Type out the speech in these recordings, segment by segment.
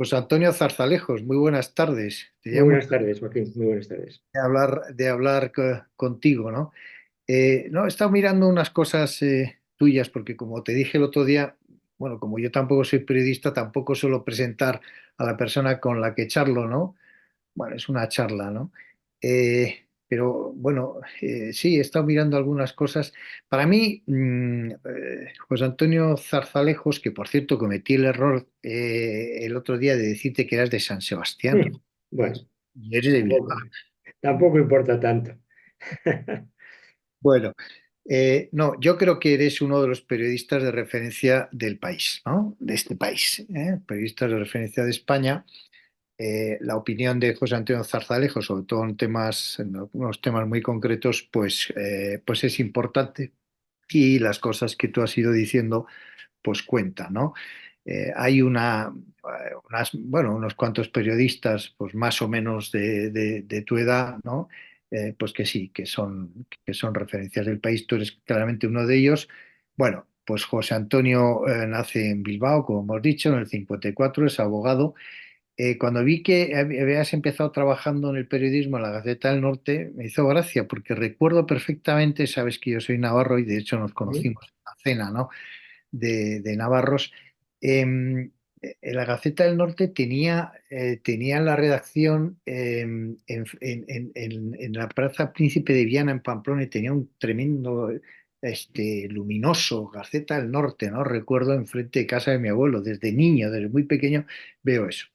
Pues Antonio Zarzalejos, muy buenas tardes. Te Muy llamo buenas tardes, Joaquín. Muy buenas tardes. de hablar contigo, ¿no? No, he estado mirando unas cosas tuyas porque como te dije el otro día, bueno, como yo tampoco soy periodista, tampoco suelo presentar a la persona con la que charlo, ¿no? Bueno, es una charla, ¿no? Pero bueno, sí, he estado mirando algunas cosas. Para mí, José Antonio Zarzalejos, que por cierto cometí el error el otro día de decirte que eras de San Sebastián Bueno, y eres de Bilbao. tampoco importa tanto. Bueno, no, yo creo que eres uno de los periodistas de referencia del país, ¿no? De este país, ¿eh? Periodistas de referencia de España. La opinión de José Antonio Zarzalejo, sobre todo en algunos temas muy concretos, pues es importante y las cosas que tú has ido diciendo, pues cuentan, ¿no? Hay bueno, unos cuantos periodistas, pues más o menos de tu edad, ¿no? Pues que sí, que son referencias del país. Tú eres claramente uno de ellos. Bueno, pues José Antonio nace en Bilbao, como hemos dicho, en el 54, es abogado. Cuando vi que habías empezado trabajando en el periodismo en la Gaceta del Norte, me hizo gracia porque recuerdo perfectamente, sabes que yo soy navarro y de hecho nos conocimos en la cena, ¿no? de navarros. La Gaceta del Norte tenía la redacción en la Plaza Príncipe de Viana en Pamplona y tenía un tremendo, luminoso Gaceta del Norte, ¿no? Recuerdo enfrente de casa de mi abuelo, desde niño, desde muy pequeño, veo eso.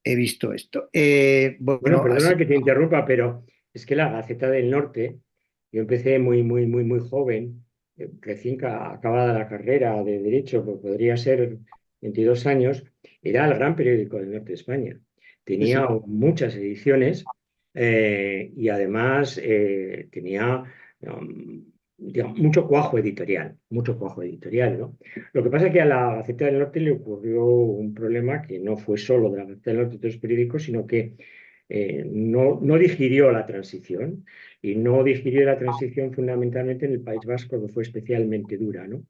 He visto esto. Bueno, Bueno, así. perdona que te interrumpa, pero es que la Gaceta del Norte, yo empecé muy joven, recién acabada la carrera de Derecho, pues podría ser 22 años, era el gran periódico del norte de España. Sí, Tenía sí. muchas ediciones y además tenía digamos, mucho cuajo editorial, ¿no? Lo que pasa es que a la Gaceta del Norte le ocurrió un problema que no fue solo de la Gaceta del Norte y otros periódicos, sino que no digirió la transición y no digirió la transición fundamentalmente en el País Vasco, que fue especialmente dura, ¿no?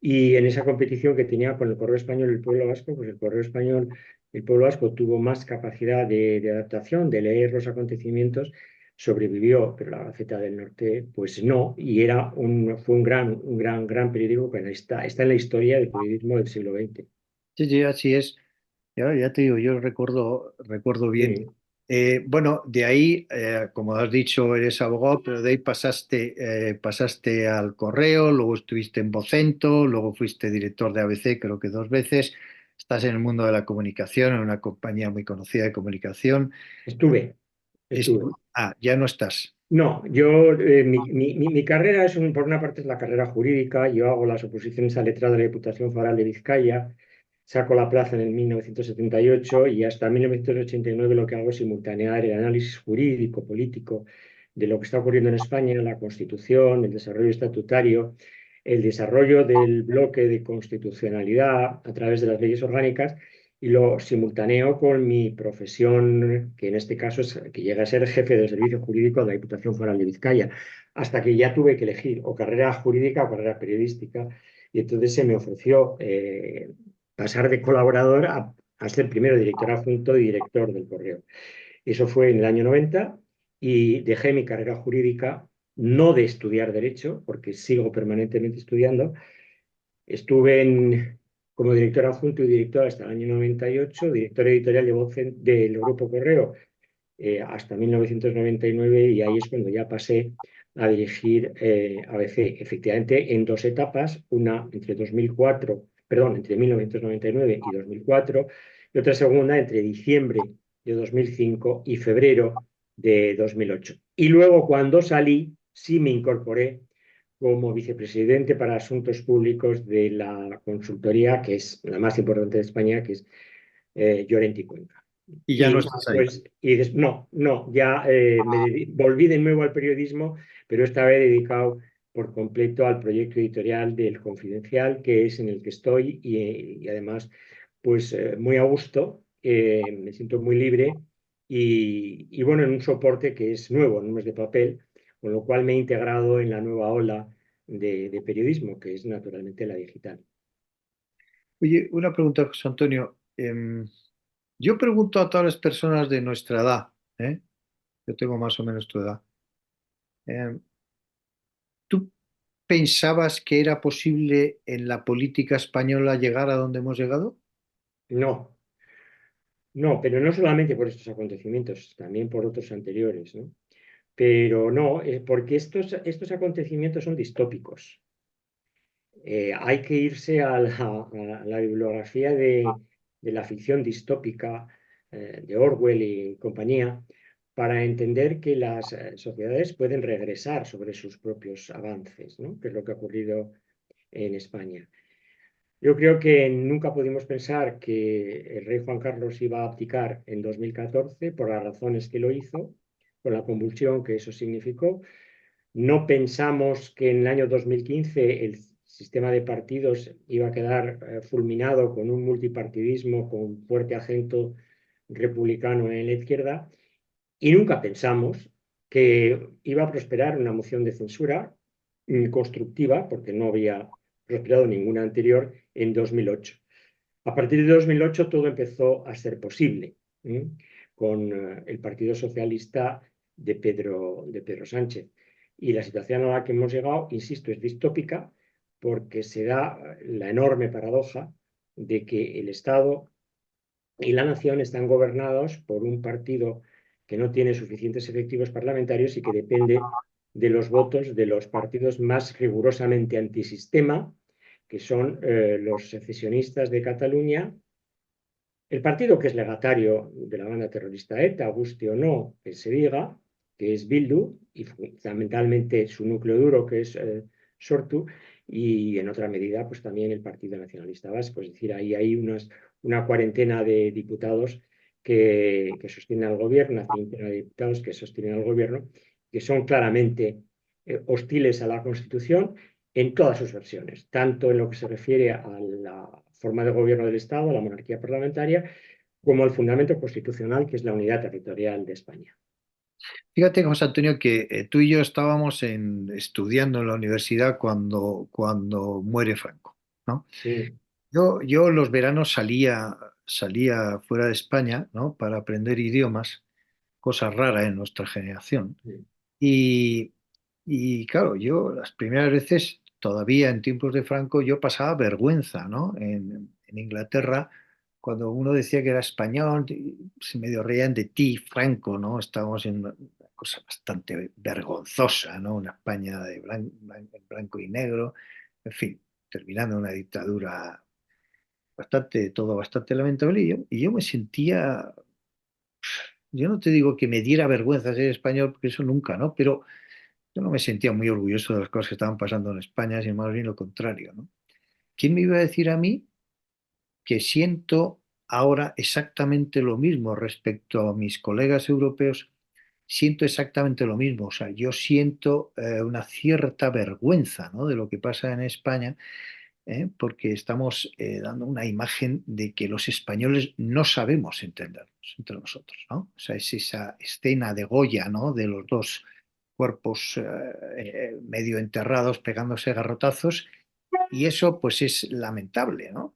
Y en esa competición que tenía con el Correo Español y el Pueblo Vasco, pues el Correo Español, el Pueblo Vasco tuvo más capacidad de adaptación, de leer los acontecimientos, sobrevivió, pero la Gaceta del Norte, pues no, y fue gran periódico que está en la historia del periodismo del siglo XX. Sí, sí, así es. Ya te digo, yo recuerdo bien. Sí. Bueno, de ahí, como has dicho, eres abogado, pero de ahí pasaste al correo, luego estuviste en Vocento, luego fuiste director de ABC, creo que dos veces. Estás en el mundo de la comunicación, en una compañía muy conocida de comunicación. Estuve. Ya no estás. No, mi carrera por una parte es la carrera jurídica, yo hago las oposiciones a letrado de la Diputación Foral de Vizcaya, saco la plaza en el 1978 y hasta 1989 lo que hago es simultanear el análisis jurídico, político de lo que está ocurriendo en España, la Constitución, el desarrollo estatutario, el desarrollo del bloque de constitucionalidad a través de las leyes orgánicas y lo simultaneo con mi profesión, que en este caso es que llega a ser jefe del servicio jurídico de la Diputación Foral de Vizcaya, hasta que ya tuve que elegir o carrera jurídica o carrera periodística. Y entonces se me ofreció pasar de colaborador a ser primero director adjunto y director del correo. Eso fue en el año 90 y dejé mi carrera jurídica, no de estudiar derecho, porque sigo permanentemente estudiando. Como director adjunto y director hasta el año 98, director editorial del Grupo Correo hasta 1999 y ahí es cuando ya pasé a dirigir ABC, efectivamente en dos etapas, una entre 2004, perdón, entre 1999 y 2004 y otra segunda entre diciembre de 2005 y febrero de 2008. Y luego cuando salí, sí me incorporé como vicepresidente para asuntos públicos de la consultoría, que es la más importante de España, que es Llorent y Cuenca. Y ya no Y estás ahí. no, ya volví de nuevo al periodismo, pero esta vez dedicado por completo al proyecto editorial del Confidencial, que es en el que estoy y además, pues muy a gusto, me siento muy libre y bueno, en un soporte que es nuevo, no es de papel, con lo cual me he integrado en la nueva ola de periodismo, que es naturalmente la digital. Oye, una pregunta, José Antonio. Yo pregunto a todas las personas de nuestra edad, ¿eh? Yo tengo más o menos tu edad. eh, ¿Tú pensabas que era posible en la política española llegar a donde hemos llegado? No, no, pero no solamente por estos acontecimientos, también por otros anteriores, ¿no? Pero no, porque estos acontecimientos son distópicos. Hay que irse a la bibliografía de la ficción distópica de Orwell y compañía para entender que las sociedades pueden regresar sobre sus propios avances, ¿no? Que es lo que ha ocurrido en España. Yo creo que nunca pudimos pensar que el rey Juan Carlos iba a abdicar en 2014 por las razones que lo hizo, con la convulsión que eso significó. No pensamos que en el año 2015 el sistema de partidos iba a quedar fulminado con un multipartidismo con fuerte acento republicano en la izquierda y nunca pensamos que iba a prosperar una moción de censura constructiva, porque no había prosperado ninguna anterior en 2008. A partir de 2008 todo empezó a ser posible, ¿eh? Con el Partido Socialista de Pedro Sánchez. Y la situación a la que hemos llegado, insisto, es distópica porque se da la enorme paradoja de que el Estado y la nación están gobernados por un partido que no tiene suficientes efectivos parlamentarios y que depende de los votos de los partidos más rigurosamente antisistema, que son los secesionistas de Cataluña, el partido que es legatario de la banda terrorista ETA, guste o no que se diga, que es Bildu, y fundamentalmente su núcleo duro, que es Sortu, y en otra medida, pues también el Partido Nacionalista Vasco. Es decir, ahí hay una cuarentena de diputados que sostienen al gobierno, una treintena de diputados que sostienen al gobierno, que son claramente hostiles a la Constitución en todas sus versiones, tanto en lo que se refiere a la forma de gobierno del Estado, a la monarquía parlamentaria, como al fundamento constitucional, que es la unidad territorial de España. Fíjate, José Antonio, que tú y yo estábamos estudiando en la universidad cuando muere Franco, ¿no? Sí, Yo los veranos salía fuera de España, ¿no? Para aprender idiomas, cosa rara en nuestra generación. sí, Y, y claro, yo las primeras veces, todavía en tiempos de Franco, yo pasaba vergüenza, ¿no? En Inglaterra, cuando uno decía que era español, se medio reían de ti, Franco, ¿no? Estábamos en una cosa bastante vergonzosa, ¿no? Una España de blanco y negro, en fin, terminando una dictadura todo bastante lamentable. Y yo me sentía, yo no te digo que me diera vergüenza ser español, porque eso nunca, ¿no? Pero yo no me sentía muy orgulloso de las cosas que estaban pasando en España, sino más bien lo contrario, ¿no? ¿Quién me iba a decir a mí que siento ahora exactamente lo mismo respecto a mis colegas europeos? Siento exactamente lo mismo, o sea, yo siento una cierta vergüenza, ¿no? De lo que pasa en España, porque estamos dando una imagen de que los españoles no sabemos entendernos entre nosotros, ¿no? O sea, es esa escena de Goya, ¿no? De los dos cuerpos medio enterrados pegándose garrotazos, y eso pues es lamentable, ¿no?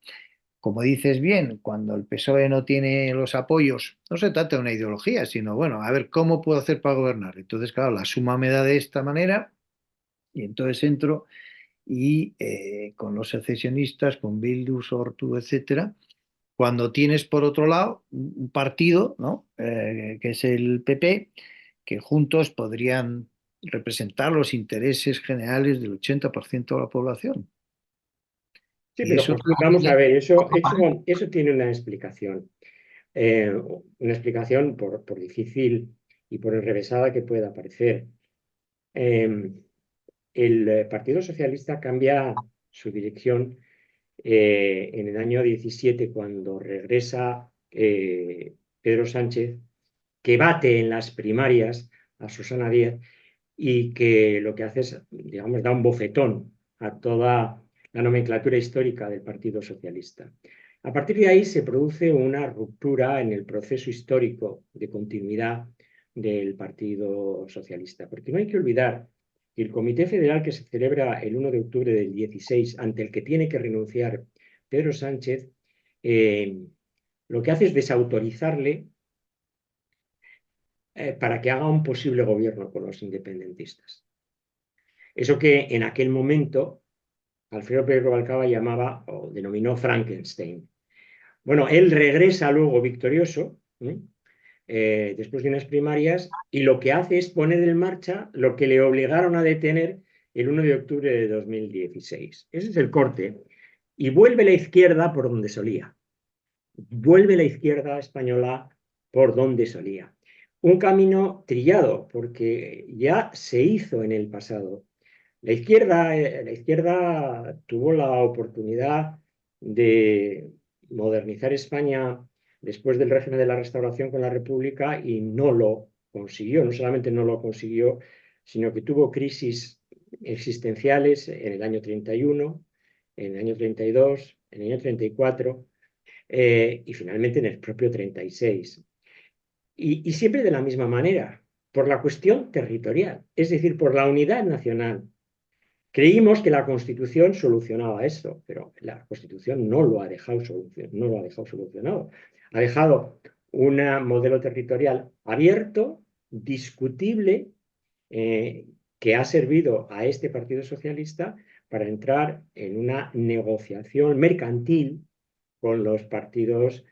Como dices bien, cuando el PSOE no tiene los apoyos, no se trata de una ideología, sino bueno, a ver cómo puedo hacer para gobernar. Entonces, claro, la suma me da de esta manera y entonces entro y con los secesionistas, con Bildu, Sortu, etcétera. Cuando tienes por otro lado un partido, ¿no? Que es el PP, que juntos podrían representar los intereses generales del 80% de la población. sí, Y pero eso José, vamos a ver, eso, todavía, eso tiene una explicación por difícil y por enrevesada que pueda parecer. Eh, el Partido Socialista cambia su dirección en el año 17 cuando regresa Pedro Sánchez, que bate en las primarias a Susana Díaz y que lo que hace es, digamos, da un bofetón a toda la nomenclatura histórica del Partido Socialista. A partir de ahí se produce una ruptura en el proceso histórico de continuidad del Partido Socialista, porque no hay que olvidar que el Comité Federal que se celebra el 1 de octubre del 16, ante el que tiene que renunciar Pedro Sánchez, eh, lo que hace es desautorizarle para que haga un posible gobierno con los independentistas. Eso que en aquel momento Alfredo Pérez Rubalcaba llamaba o denominó Frankenstein. Bueno, él regresa luego victorioso, después de unas primarias, y lo que hace es poner en marcha lo que le obligaron a detener el 1 de octubre de 2016. Ese es el corte. Y vuelve la izquierda por donde solía. Vuelve la izquierda española por donde solía. Un camino trillado, porque ya se hizo en el pasado. La izquierda tuvo la oportunidad de modernizar España después del régimen de la Restauración con la República y no lo consiguió. No solamente no lo consiguió, sino que tuvo crisis existenciales en el año 31, en el año 32, en el año 34 y finalmente en el propio 36. Y siempre de la misma manera, por la cuestión territorial, es decir, por la unidad nacional. Creímos que la Constitución solucionaba esto, pero la Constitución no lo ha dejado, no lo ha dejado solucionado. Ha dejado un modelo territorial abierto, discutible, que ha servido a este Partido Socialista para entrar en una negociación mercantil con los partidos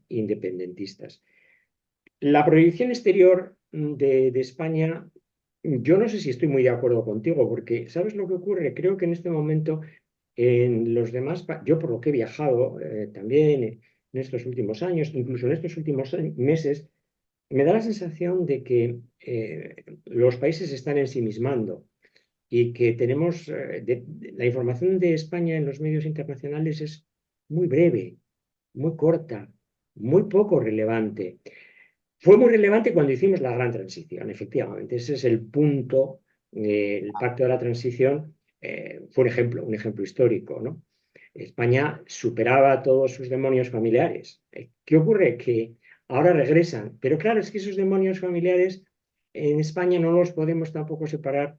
independentistas. La proyección exterior de España, yo no sé si estoy muy de acuerdo contigo, porque ¿sabes lo que ocurre? Creo que en este momento en los demás, yo por lo que he viajado también en estos últimos años, incluso en estos últimos meses, me da la sensación de que los países se están ensimismando y que tenemos, la información de España en los medios internacionales es muy breve, muy corta, muy poco relevante. Fue muy relevante cuando hicimos la gran transición, efectivamente. Ese es el punto. El pacto de la transición fue un ejemplo histórico, ¿no? España superaba todos sus demonios familiares. ¿Qué ocurre? Que ahora regresan. Pero claro, es que esos demonios familiares en España no los podemos tampoco separar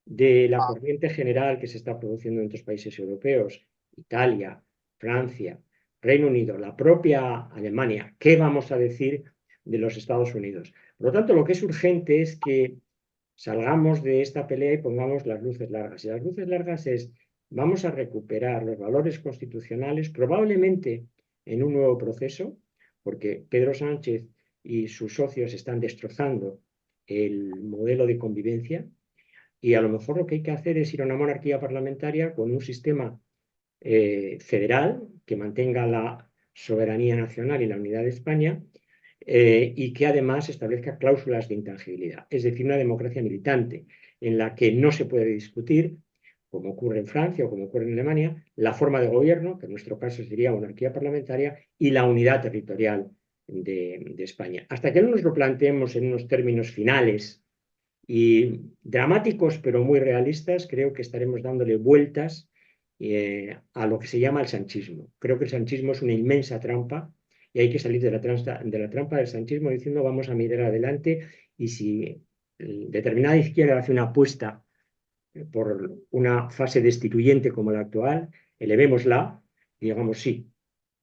de la corriente general que se está produciendo en otros países europeos, Italia, Francia, Reino Unido, la propia Alemania. ¿Qué vamos a decir de los Estados Unidos? Por lo tanto, lo que es urgente es que salgamos de esta pelea y pongamos las luces largas. Y las luces largas es, vamos a recuperar los valores constitucionales, probablemente en un nuevo proceso, porque Pedro Sánchez y sus socios están destrozando el modelo de convivencia y a lo mejor lo que hay que hacer es ir a una monarquía parlamentaria con un sistema federal que mantenga la soberanía nacional y la unidad de España y que además establezca cláusulas de intangibilidad, es decir, una democracia militante en la que no se puede discutir, como ocurre en Francia o como ocurre en Alemania, la forma de gobierno, que en nuestro caso sería monarquía parlamentaria, y la unidad territorial de España. Hasta que no nos lo planteemos en unos términos finales y dramáticos, pero muy realistas, creo que estaremos dándole vueltas a lo que se llama el sanchismo. Creo que el sanchismo es una inmensa trampa y hay que salir de la trampa del sanchismo diciendo vamos a mirar adelante y si determinada izquierda hace una apuesta por una fase destituyente como la actual, elevémosla y digamos sí.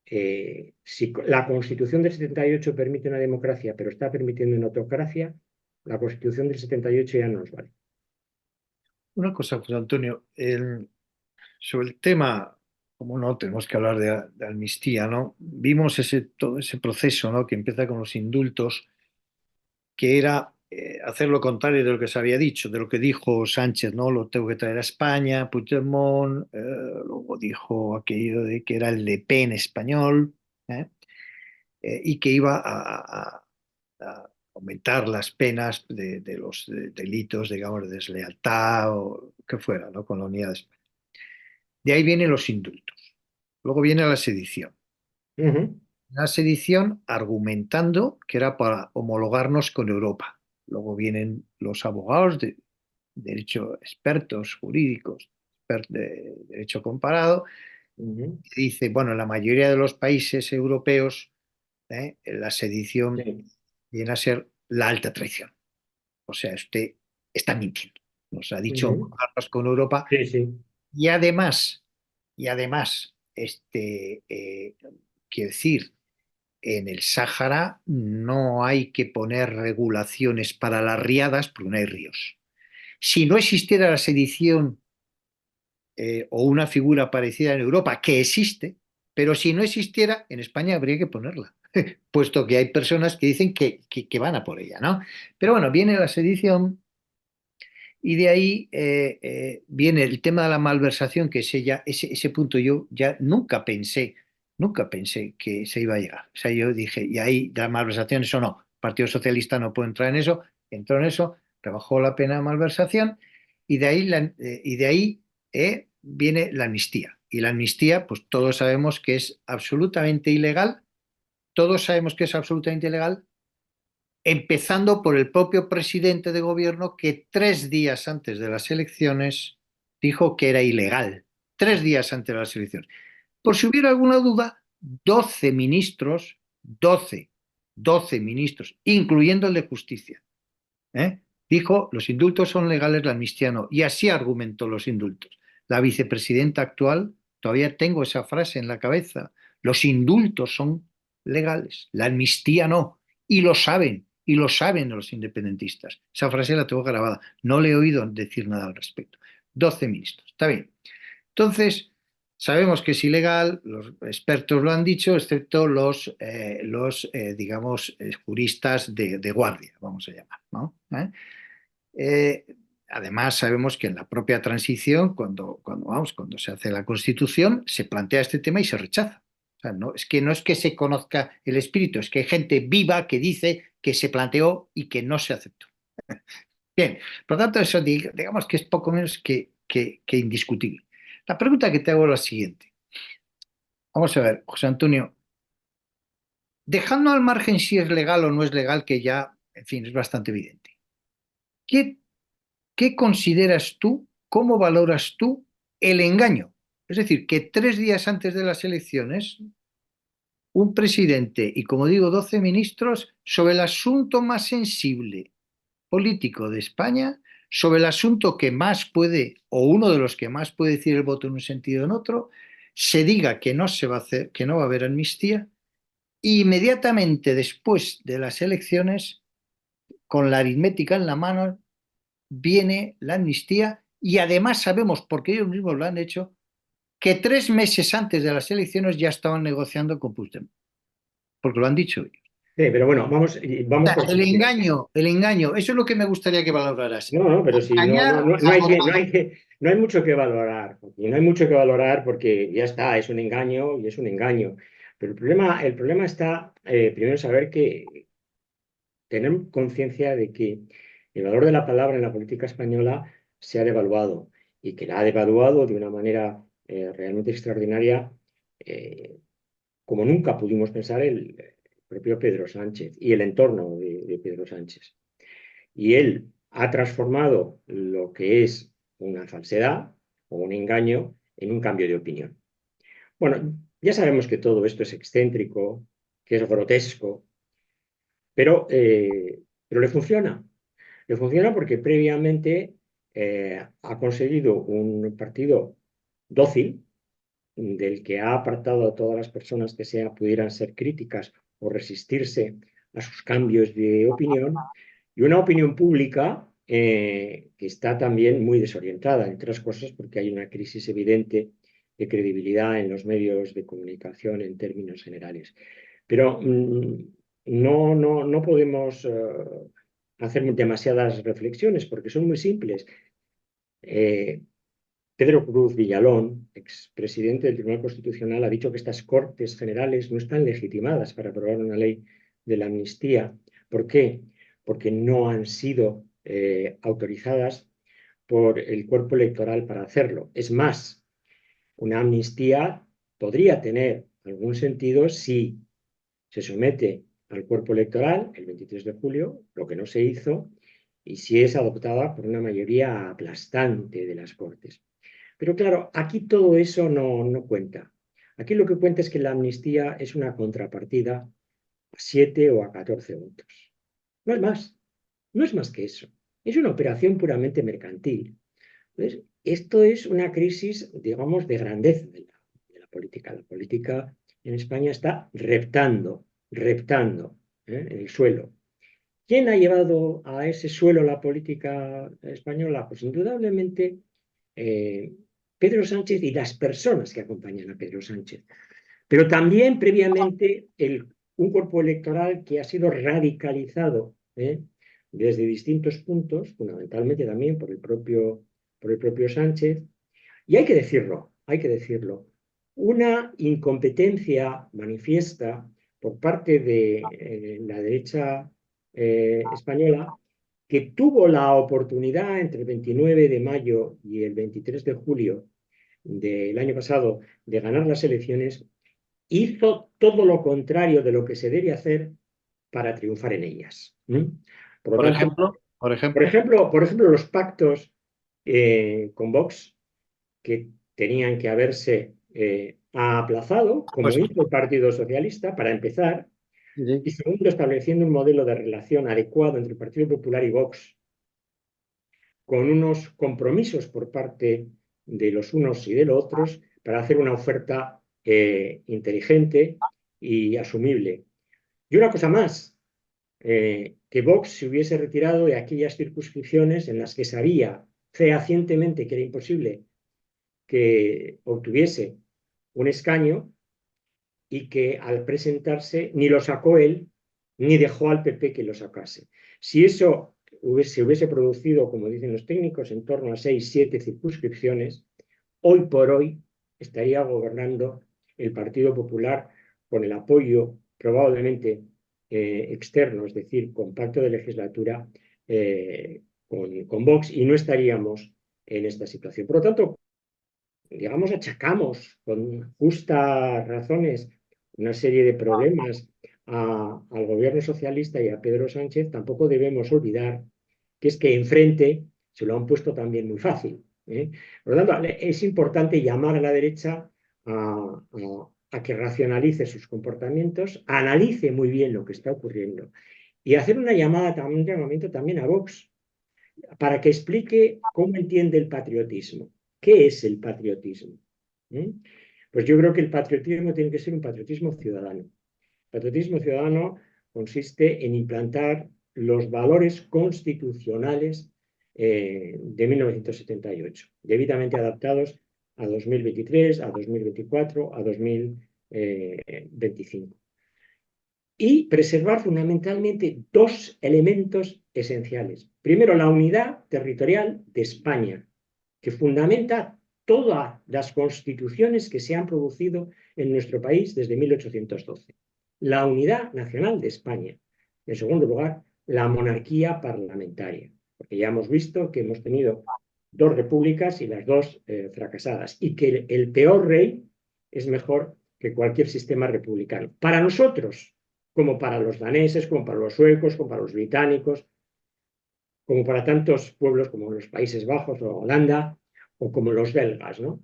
Si la Constitución del 78 permite una democracia, pero está permitiendo una autocracia, la Constitución del 78 ya no nos vale. Una cosa, José Antonio, sobre el tema, como no, tenemos que hablar de amnistía, ¿no? Vimos todo ese proceso, ¿no? Que empieza con los indultos, que era hacer lo contrario de lo que se había dicho, de lo que dijo Sánchez, ¿no? Lo tengo que traer a España, Puigdemont, luego dijo aquello de que era el Le Pen español, ¿eh? Y que iba a aumentar las penas de los delitos, digamos, de deslealtad o que fuera, ¿no? Con la unidad de España. De ahí vienen los indultos. Luego viene la sedición. Ujú. La sedición argumentando que era para homologarnos con Europa. Luego vienen los abogados de derecho, expertos jurídicos, de derecho comparado, Ujú. que dice, bueno, en la mayoría de los países europeos, la sedición Sí. viene a ser la alta traición. O sea, usted está mintiendo. Nos ha dicho Ujú. homologarnos con Europa Sí, sí. y además, quiero decir, en el Sáhara no hay que poner regulaciones para las riadas porque no hay ríos. Si no existiera la sedición o una figura parecida en Europa, que existe, pero si no existiera, en España habría que ponerla, puesto que hay personas que dicen que van a por ella, ¿no? Pero bueno, viene la sedición y de ahí viene el tema de la malversación, que ese punto yo ya nunca pensé que se iba a llegar. O sea, yo dije, y ahí de la malversación, eso no, el Partido Socialista no puede entrar en eso, entró en eso, rebajó la pena de malversación y de ahí viene la amnistía. Y la amnistía, pues todos sabemos que es absolutamente ilegal, todos sabemos que es absolutamente ilegal, empezando por el propio presidente de gobierno que 3 días antes de las elecciones dijo que era ilegal. 3 días antes de las elecciones. Por si hubiera alguna duda, 12 ministros, 12 ministros, incluyendo el de justicia, ¿eh? Dijo, los indultos son legales, la amnistía no. Y así argumentó los indultos. La vicepresidenta actual, todavía tengo esa frase en la cabeza, los indultos son legales, la amnistía no. Y lo saben los independentistas. Esa frase la tengo grabada. No le he oído decir nada al respecto. 12 ministros, está bien. Entonces, sabemos que es ilegal, los expertos lo han dicho, excepto digamos, juristas de guardia, vamos a llamar, ¿no? Eh, Además, sabemos que en la propia transición, cuando se hace la Constitución, se plantea este tema y se rechaza. O sea, no es que se conozca el espíritu, es que hay gente viva que dice que se planteó y que no se aceptó. Bien, por lo tanto, eso digamos que es poco menos que indiscutible. La pregunta que te hago es la siguiente. Vamos a ver, José Antonio, dejando al margen si es legal o no es legal, que ya, en fin, es bastante evidente. ¿Qué ¿Qué consideras tú, cómo valoras tú el engaño? Es decir, que 3 días antes de las elecciones, un presidente y, como digo, 12 ministros sobre el asunto más sensible político de España, sobre el asunto que más puede, o uno de los que más puede decir el voto en un sentido o en otro, se diga que no se va a hacer, que no va a haber amnistía, e inmediatamente después de las elecciones, con la aritmética en la mano, viene la amnistía y además sabemos, porque ellos mismos lo han hecho, que 3 meses antes de las elecciones ya estaban negociando con Puigdemont, porque lo han dicho ellos. Sí, pero bueno, O vamos sea, por partes. el engaño, eso es lo que me gustaría que valoraras. No, pero sí, Engañar no al hay que, votante. no hay mucho que valorar, y no hay mucho que valorar porque ya está, es un engaño y es un engaño. Pero el problema está, primero, saber que tener conciencia de que el valor de la palabra en la política española se ha devaluado y que la ha devaluado de una manera realmente extraordinaria, eh, como nunca pudimos pensar el propio Pedro Sánchez y el entorno de Pedro Sánchez. Y él ha transformado lo que es una falsedad o un engaño en un cambio de opinión. Bueno, ya sabemos que todo esto es excéntrico, que es grotesco, pero le funciona. Le funciona porque previamente ha conseguido un partido dócil, del que ha apartado a todas las personas que pudieran ser críticas o resistirse a sus cambios de opinión, y una opinión pública que está también muy desorientada, entre otras cosas porque hay una crisis evidente de credibilidad en los medios de comunicación en términos generales. Pero no podemos hacer demasiadas reflexiones porque son muy simples. Eh, Pedro Cruz Villalón, expresidente del Tribunal Constitucional, ha dicho que estas Cortes Generales no están legitimadas para aprobar una ley de la amnistía. ¿Por qué? Porque no han sido autorizadas por el cuerpo electoral para hacerlo. Es más, una amnistía podría tener algún sentido si se somete al cuerpo electoral el 23 de julio, lo que no se hizo, y si es adoptada por una mayoría aplastante de las Cortes. Pero claro, aquí todo eso no cuenta. Aquí lo que cuenta es que la amnistía es una contrapartida a 7 o a 14 votos. No es más, no es más que eso. Es una operación puramente mercantil. Entonces, esto es una crisis, digamos, de grandeza de la política. La política en España está reptando reptando en el suelo. ¿Quién ha llevado a ese suelo la política española? Pues indudablemente Pedro Sánchez y las personas que acompañan a Pedro Sánchez. Pero también previamente un cuerpo electoral que ha sido radicalizado desde distintos puntos, fundamentalmente también por el propio Sánchez. Y hay que decirlo, una incompetencia manifiesta por parte de la derecha española, que tuvo la oportunidad entre el 29 de mayo y el 23 de julio del año pasado de ganar las elecciones, hizo todo lo contrario de lo que se debe hacer para triunfar en ellas. Por lo Por tanto, ejemplo, por por ejemplo, ejemplo, por ejemplo, los pactos con Vox que tenían que haberse aplazado, como pues hizo el Partido Socialista, para empezar, sí, y segundo, estableciendo un modelo de relación adecuado entre el Partido Popular y Vox, con unos compromisos por parte de los unos y de los otros para hacer una oferta inteligente y asumible. Y una cosa más, que Vox se hubiese retirado de aquellas circunscripciones en las que sabía fehacientemente que era imposible que obtuviese un escaño y que al presentarse ni lo sacó él ni dejó al PP que lo sacase. Si eso se hubiese producido, como dicen los técnicos, en torno a 6, 7 circunscripciones, hoy por hoy estaría gobernando el Partido Popular con el apoyo probablemente externo, es decir, con pacto de legislatura con Vox, y no estaríamos en esta situación. Por lo tanto, digamos, achacamos con justas razones una serie de problemas al gobierno socialista y a Pedro Sánchez, tampoco debemos olvidar que es que enfrente se lo han puesto también muy fácil. Por lo tanto, es importante llamar a la derecha a que racionalice sus comportamientos, analice muy bien lo que está ocurriendo y hacer una llamada, un llamamiento también a Vox para que explique cómo entiende el patriotismo. ¿Qué es el patriotismo? Pues yo creo que el patriotismo tiene que ser un patriotismo ciudadano. El patriotismo ciudadano consiste en implantar los valores constitucionales de 1978, debidamente adaptados a 2023, a 2024, a 2025. Y preservar fundamentalmente dos elementos esenciales. Primero, la unidad territorial de España, que fundamenta todas las constituciones que se han producido en nuestro país desde 1812. La unidad nacional de España. En segundo lugar, la monarquía parlamentaria, porque ya hemos visto que hemos tenido dos repúblicas y las dos fracasadas, y que el peor rey es mejor que cualquier sistema republicano. Para nosotros, como para los daneses, como para los suecos, como para los británicos, como para tantos pueblos como los Países Bajos o Holanda, o como los belgas, ¿no?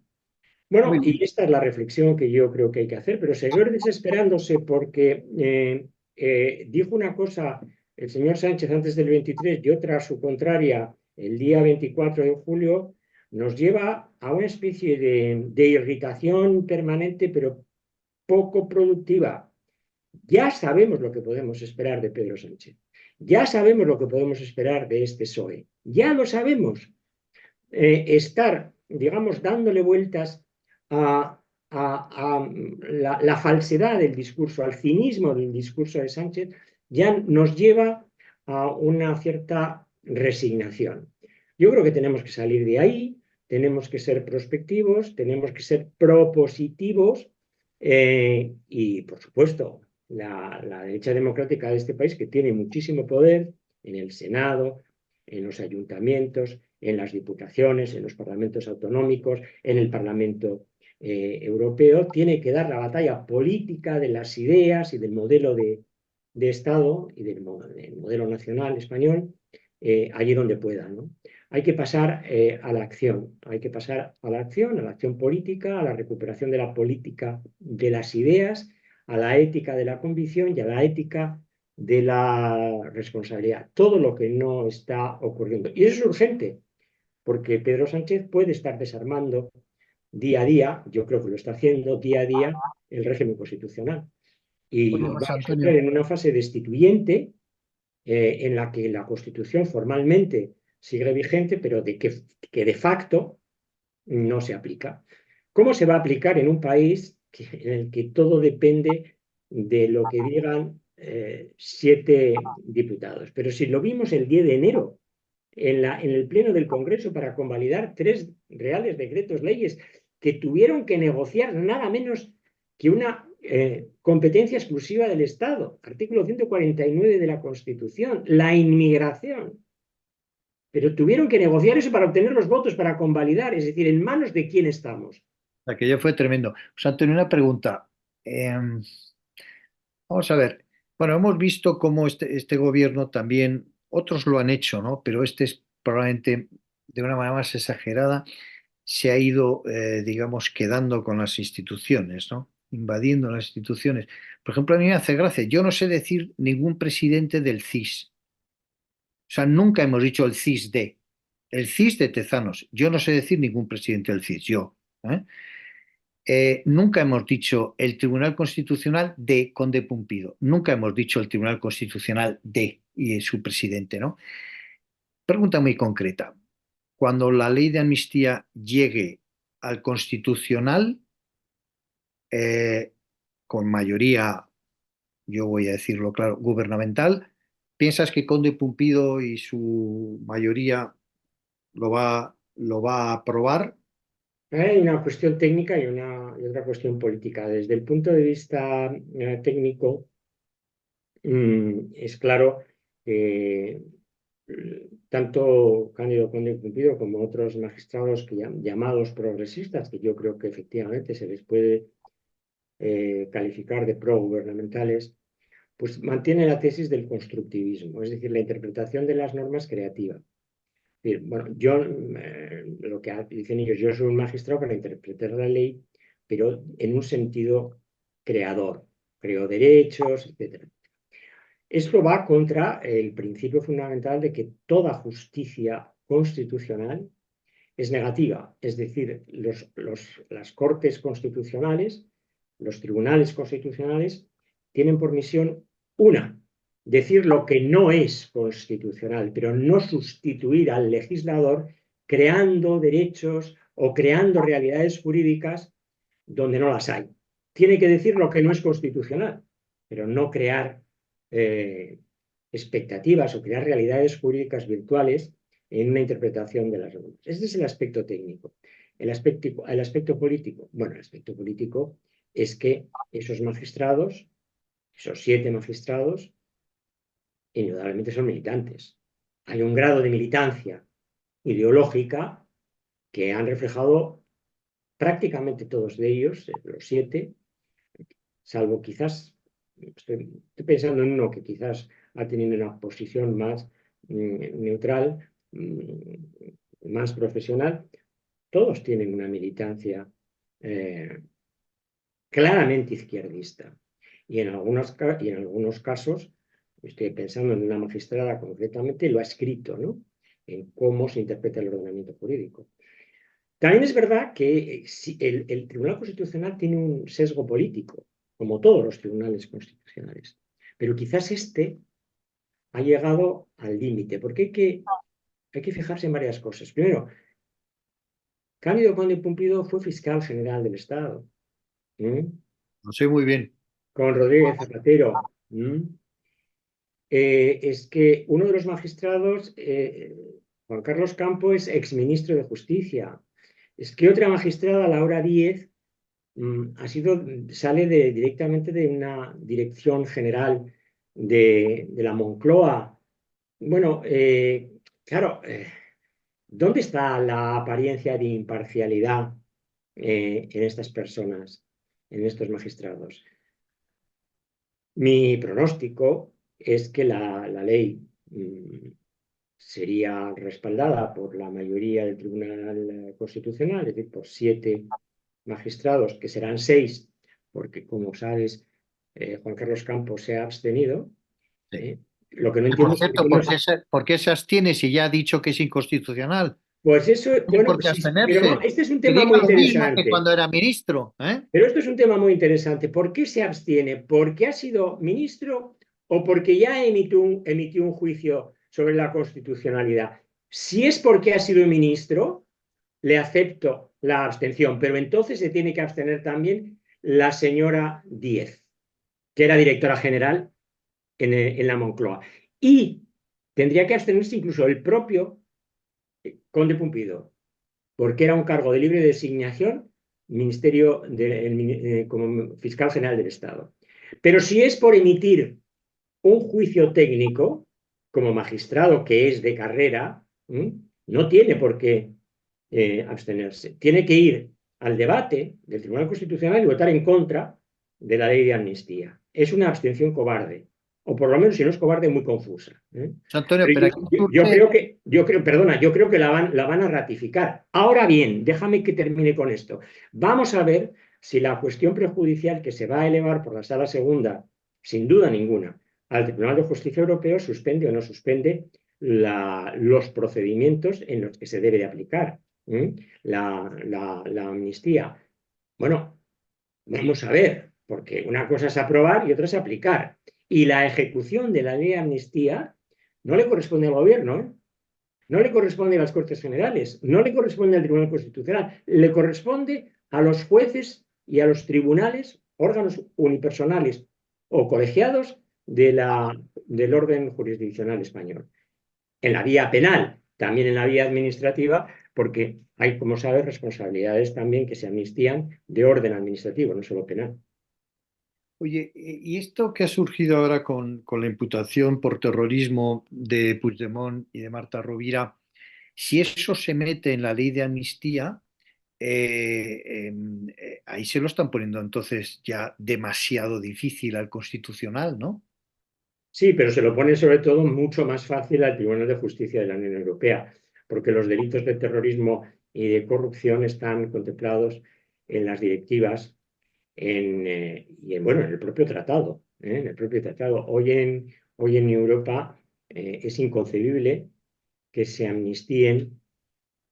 Bueno, muy y esta es la reflexión que yo creo que hay que hacer, pero seguir desesperándose porque dijo una cosa el señor Sánchez antes del 23 y otra su contraria el día 24 de julio, nos lleva a una especie de irritación permanente, pero poco productiva. Ya sabemos lo que podemos esperar de Pedro Sánchez. Ya sabemos lo que podemos esperar de este PSOE. Ya lo sabemos. Estar, digamos, dándole vueltas a la falsedad del discurso, al cinismo del discurso de Sánchez, ya nos lleva a una cierta resignación. Yo creo que tenemos que salir de ahí, tenemos que ser prospectivos, tenemos que ser propositivos y, por supuesto, la derecha democrática de este país, que tiene muchísimo poder en el Senado, en los ayuntamientos, en las diputaciones, en los parlamentos autonómicos, en el Parlamento Europeo, tiene que dar la batalla política de las ideas y del modelo de Estado y del modelo nacional español allí donde pueda, ¿no? Hay que pasar a la acción, hay que pasar a la acción política, a la recuperación de la política de las ideas, a la ética de la convicción y a la ética de la responsabilidad. Todo lo que no está ocurriendo. Y eso es urgente, porque Pedro Sánchez puede estar desarmando día a día, yo creo que lo está haciendo día a día, el régimen constitucional. Y Oye, José vamos a entrar Antonio, en una fase destituyente en la que la Constitución formalmente sigue vigente, pero que de facto no se aplica. ¿Cómo se va a aplicar en un país en el que todo depende de lo que digan 7 diputados? Pero si lo vimos el 10 de enero en el Pleno del Congreso para convalidar 3 reales decretos leyes que tuvieron que negociar nada menos que una competencia exclusiva del Estado, artículo 149 de la Constitución, la inmigración. Pero tuvieron que negociar eso para obtener los votos, para convalidar, es decir, ¿en manos de quién estamos? aquello fue tremendo. José Antonio, una pregunta. Vamos a ver. Bueno, hemos visto cómo este gobierno también, otros lo han hecho, ¿no? Pero este es probablemente de una manera más exagerada, se ha ido, digamos, quedando con las instituciones, ¿no? Invadiendo las instituciones. Por ejemplo, a mí me hace gracia. Yo no sé decir ningún presidente del CIS. O sea, nunca hemos dicho el CIS de. El CIS de Tezanos. Yo no sé decir ningún presidente del CIS, yo. ¿Eh? Nunca hemos dicho el Tribunal Constitucional de Conde Pumpido. Nunca hemos dicho el Tribunal Constitucional de y su presidente, ¿no? Pregunta muy concreta. Cuando la ley de amnistía llegue al Constitucional, eh, con mayoría, yo voy a decirlo claro, gubernamental, ¿piensas que Conde Pumpido y su mayoría lo va a aprobar? Hay una cuestión técnica y otra cuestión política. Desde el punto de vista técnico, es claro que tanto Cándido Conde Pumpido como otros magistrados llamados progresistas, que yo creo que efectivamente se les puede calificar de progubernamentales, pues mantiene la tesis del constructivismo, es decir, la interpretación de las normas creativa. Es decir, bueno, yo, lo que dicen ellos, yo soy un magistrado para interpretar la ley, pero en un sentido creador, creo derechos, etcétera. Esto va contra el principio fundamental de que toda justicia constitucional es negativa, es decir, las cortes constitucionales, los tribunales constitucionales, tienen por misión una, decir lo que no es constitucional, pero no sustituir al legislador creando derechos o creando realidades jurídicas donde no las hay. Tiene que decir lo que no es constitucional, pero no crear eh, expectativas o crear realidades jurídicas virtuales en una interpretación de las normas. Este es el aspecto técnico. El aspecto político, bueno, el aspecto político es que esos magistrados, esos 7 magistrados, indudablemente son militantes. Hay un grado de militancia ideológica que han reflejado prácticamente todos de ellos, los 7, salvo quizás, estoy pensando en uno que quizás ha tenido una posición más neutral, más profesional, todos tienen una militancia eh, claramente izquierdista. Y en algunos casos, estoy pensando en una magistrada concretamente, lo ha escrito, ¿no? En cómo se interpreta el ordenamiento jurídico. También es verdad que el Tribunal Constitucional tiene un sesgo político, como todos los tribunales constitucionales, pero quizás este ha llegado al límite, porque hay que fijarse en varias cosas. Primero, Cándido Conde Pumpido fue fiscal general del Estado, ¿m? Lo sé muy bien. Con Rodríguez Zapatero. Es que uno de los magistrados, Juan Carlos Campo, es exministro de Justicia. Es que otra magistrada, Laura Díez, sale directamente de una dirección general de la Moncloa. Bueno, claro, ¿dónde está la apariencia de imparcialidad en estas personas, en estos magistrados? Mi pronóstico es que la ley sería respaldada por la mayoría del Tribunal Constitucional, es decir, por 7 magistrados, que serán 6, porque como sabes, Juan Carlos Campos se ha abstenido. Sí. ¿eh? Lo que no Y por entiendo es por cierto, qué no ¿por qué se abstiene si ya ha dicho que es inconstitucional? Pues eso, ¿Y bueno, por qué sí, pero no, abstenerse? este es un Que tema diga muy lo mismo que interesante. cuando era ministro, ¿eh? Pero esto es un tema muy interesante. ¿Por qué se abstiene? ¿Porque ha sido ministro o porque ya emitió un juicio sobre la constitucionalidad? Si es porque ha sido ministro, le acepto la abstención, pero entonces se tiene que abstener también la señora Díez, que era directora general en la Moncloa. Y tendría que abstenerse incluso el propio conde Pumpido, porque era un cargo de libre designación, como fiscal general del Estado. Pero si es por emitir un juicio técnico, como magistrado que es de carrera, no tiene por qué abstenerse. Tiene que ir al debate del Tribunal Constitucional y votar en contra de la ley de amnistía. Es una abstención cobarde, o por lo menos si no es cobarde, muy confusa. Antonio, Pero pero aquí surge, yo creo que la van a ratificar. Ahora bien, déjame que termine con esto. Vamos a ver si la cuestión prejudicial que se va a elevar por la Sala Segunda, sin duda ninguna, al Tribunal de Justicia Europeo suspende o no suspende los procedimientos en los que se debe de aplicar la amnistía. Bueno, vamos a ver, porque una cosa es aprobar y otra es aplicar. Y la ejecución de la ley de amnistía no le corresponde al gobierno, ¿eh? No le corresponde a las Cortes Generales, no le corresponde al Tribunal Constitucional, le corresponde a los jueces y a los tribunales, órganos unipersonales o colegiados del orden jurisdiccional español. En la vía penal, también en la vía administrativa, porque hay, como sabes, responsabilidades también que se amnistían de orden administrativo, no solo penal. oye, y esto que ha surgido ahora con la imputación por terrorismo de Puigdemont y de Marta Rovira, si eso se mete en la ley de amnistía, ahí se lo están poniendo entonces ya demasiado difícil al Constitucional, ¿no? Sí, pero se lo pone sobre todo mucho más fácil al Tribunal de Justicia de la Unión Europea, porque los delitos de terrorismo y de corrupción están contemplados en las directivas bueno, en el propio tratado. En el propio tratado. Hoy en Europa es inconcebible que se amnistíen.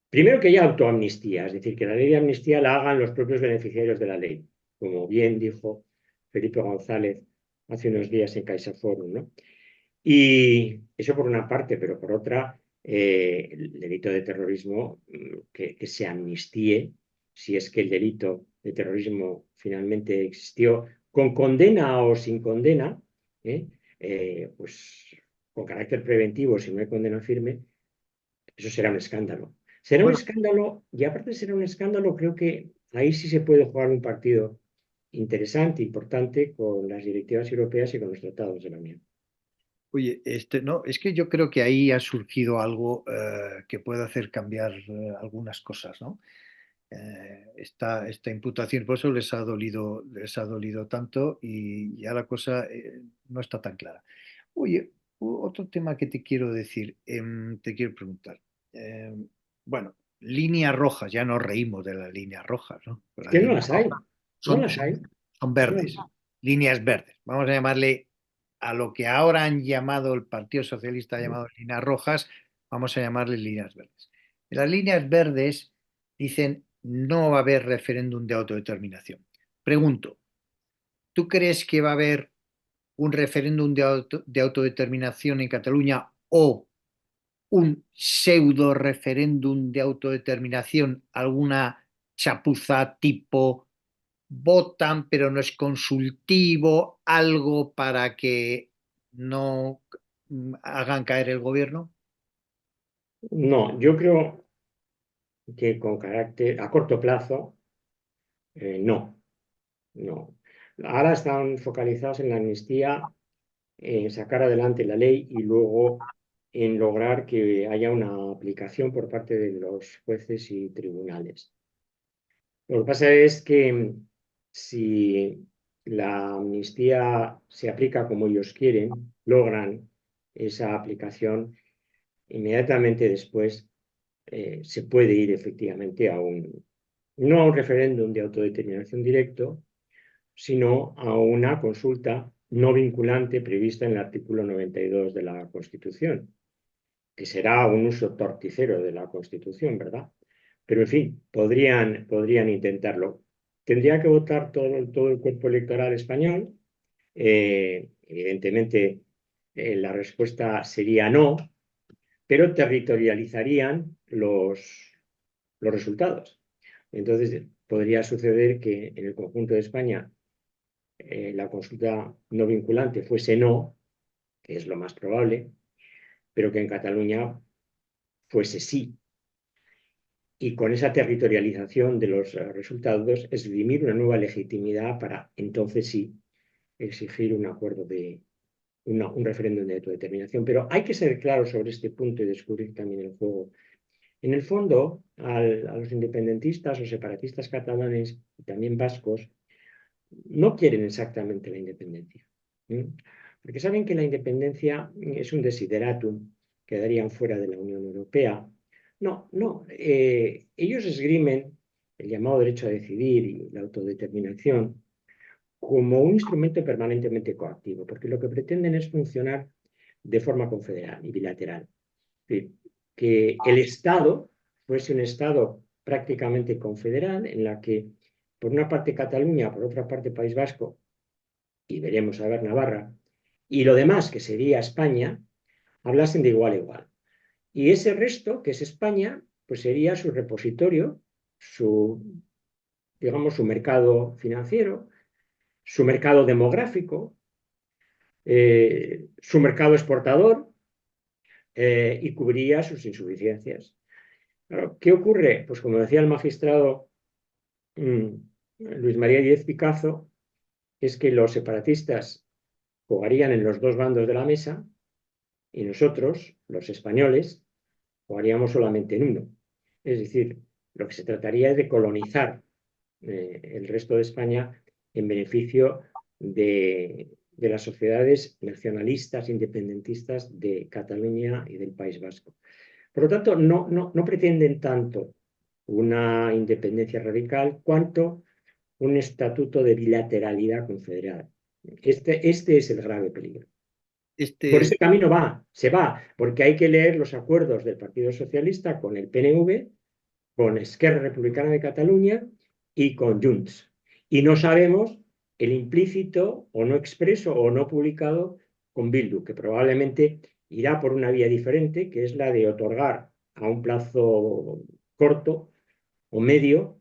Primero que haya autoamnistía, es decir, que la ley de amnistía la hagan los propios beneficiarios de la ley, como bien dijo Felipe González hace unos días en CaixaForum, ¿no? Y eso por una parte, pero por otra, el delito de terrorismo, que se amnistíe, si es que el delito de terrorismo finalmente existió, con condena o sin condena, ¿eh? Pues con carácter preventivo, si no hay condena firme, eso será un escándalo. Será un Bueno, escándalo, y aparte de ser un escándalo, creo que ahí sí se puede jugar un partido interesante, importante, con las directivas europeas y con los tratados de la Unión. oye, no, es que yo creo que ahí ha surgido algo que puede hacer cambiar algunas cosas, ¿no? Esta imputación, por eso les ha dolido tanto y ya la cosa no está tan clara. Oye, otro tema que te quiero decir, te quiero preguntar. Bueno, líneas rojas, ya nos reímos de las líneas rojas, ¿no? Pero Es las que no líneas las hay, rojas no son, las son, hay. son No. verdes, líneas verdes. Vamos a llamarle a lo que ahora han llamado el Partido Socialista, ha llamado líneas rojas, vamos a llamarle líneas verdes. Las líneas verdes dicen no va a haber referéndum de autodeterminación. Pregunto, ¿tú crees que va a haber un referéndum de autodeterminación en Cataluña o un pseudo referéndum de autodeterminación, alguna chapuza tipo votan pero no es consultivo, algo para que no hagan caer el gobierno? No, yo creo que con carácter a corto plazo, no, no. Ahora están focalizados en la amnistía, en sacar adelante la ley y luego en lograr que haya una aplicación por parte de los jueces y tribunales. Lo que pasa es que si la amnistía se aplica como ellos quieren, logran esa aplicación, inmediatamente después se puede ir efectivamente no a un referéndum de autodeterminación directo, sino a una consulta no vinculante prevista en el artículo 92 de la Constitución. que será un uso torticero de la Constitución, ¿verdad? Pero, en fin, podrían intentarlo. Tendría que votar todo el cuerpo electoral español. Evidentemente, la respuesta sería no, pero territorializarían los resultados. Entonces, podría suceder que en el conjunto de España la consulta no vinculante fuese no, que es lo más probable, pero que en Cataluña fuese sí. Y con esa territorialización de los resultados, esgrimir una nueva legitimidad para entonces sí exigir un acuerdo un referéndum de autodeterminación. Pero hay que ser claro sobre este punto y descubrir también el juego. En el fondo, a los independentistas o separatistas catalanes y también vascos no quieren exactamente la independencia. ¿Eh? Porque saben que la independencia es un desideratum, quedarían fuera de la Unión Europea. No, no. Ellos esgrimen el llamado derecho a decidir y la autodeterminación como un instrumento permanentemente coactivo, porque lo que pretenden es funcionar de forma confederal y bilateral. Es decir, que el Estado fuese un Estado prácticamente confederal, en la que por una parte Cataluña, por otra parte País Vasco, y veremos a ver Navarra, y lo demás, que sería España, hablasen de igual a igual. Y ese resto, que es España, pues sería su repositorio, digamos, su mercado financiero, su mercado demográfico, su mercado exportador, y cubría sus insuficiencias. Claro, ¿qué ocurre? Pues como decía el magistrado Luis María Díez Picazo, es que los separatistas jugarían en los dos bandos de la mesa y nosotros, los españoles, jugaríamos solamente en uno. Es decir, lo que se trataría es de colonizar el resto de España en beneficio de las sociedades nacionalistas, independentistas de Cataluña y del País Vasco. Por lo tanto, no pretenden tanto una independencia radical cuanto un estatuto de bilateralidad confederal. Este es el grave peligro. Por Este, ese camino se va, porque hay que leer los acuerdos del Partido Socialista con el PNV, con Esquerra Republicana de Cataluña y con Junts. Y no sabemos el implícito o no expreso o no publicado con Bildu, que probablemente irá por una vía diferente, que es la de otorgar a un plazo corto o medio